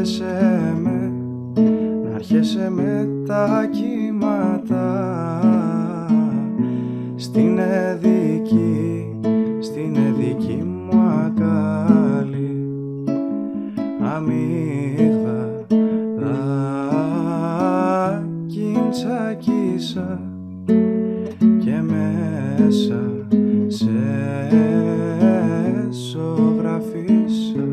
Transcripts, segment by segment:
να έρχεσαι με τα κύματα στην εδική μου αγκάλι, αμύγδαλακιν τσακίσα και μέσα σε ζωγραφίσα.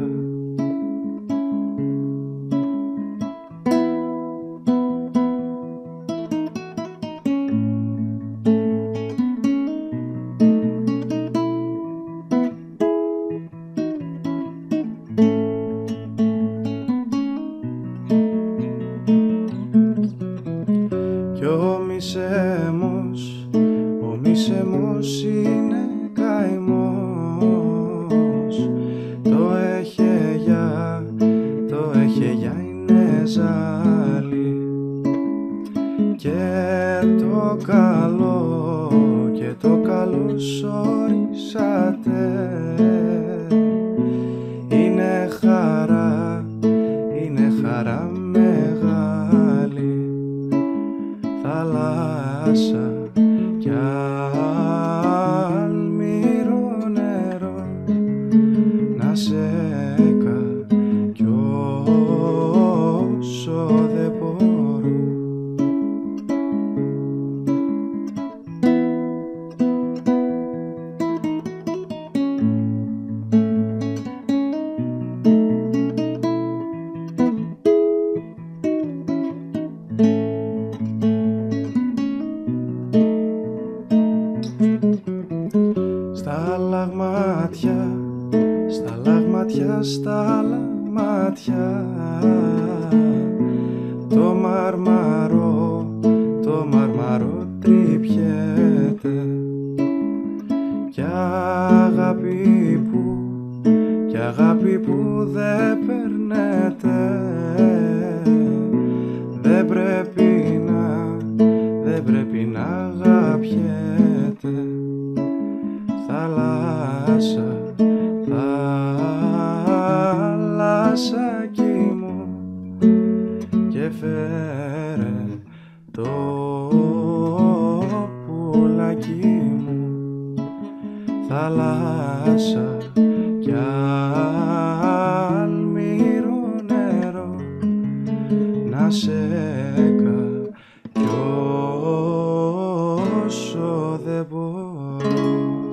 Κι ο μισέμος είναι καημός, το έχει για είναι ζάλι, και το καλωσορίσατε είναι χαρά μεγάλη, θάλασσα κι αλμύρο νερό να σέκα κι όσο δεν μπορώ. Στα λαγμάτια το μαρμαρό τρυπιέται, κι αγάπη που δεν περνέται, δεν πρέπει να αγαπιέται. Θάλασσακι μου, και φέρε το πουλάκι μου, θάλασσα κι αλμύρο νερό να σέκα κι όσο δεν μπορώ.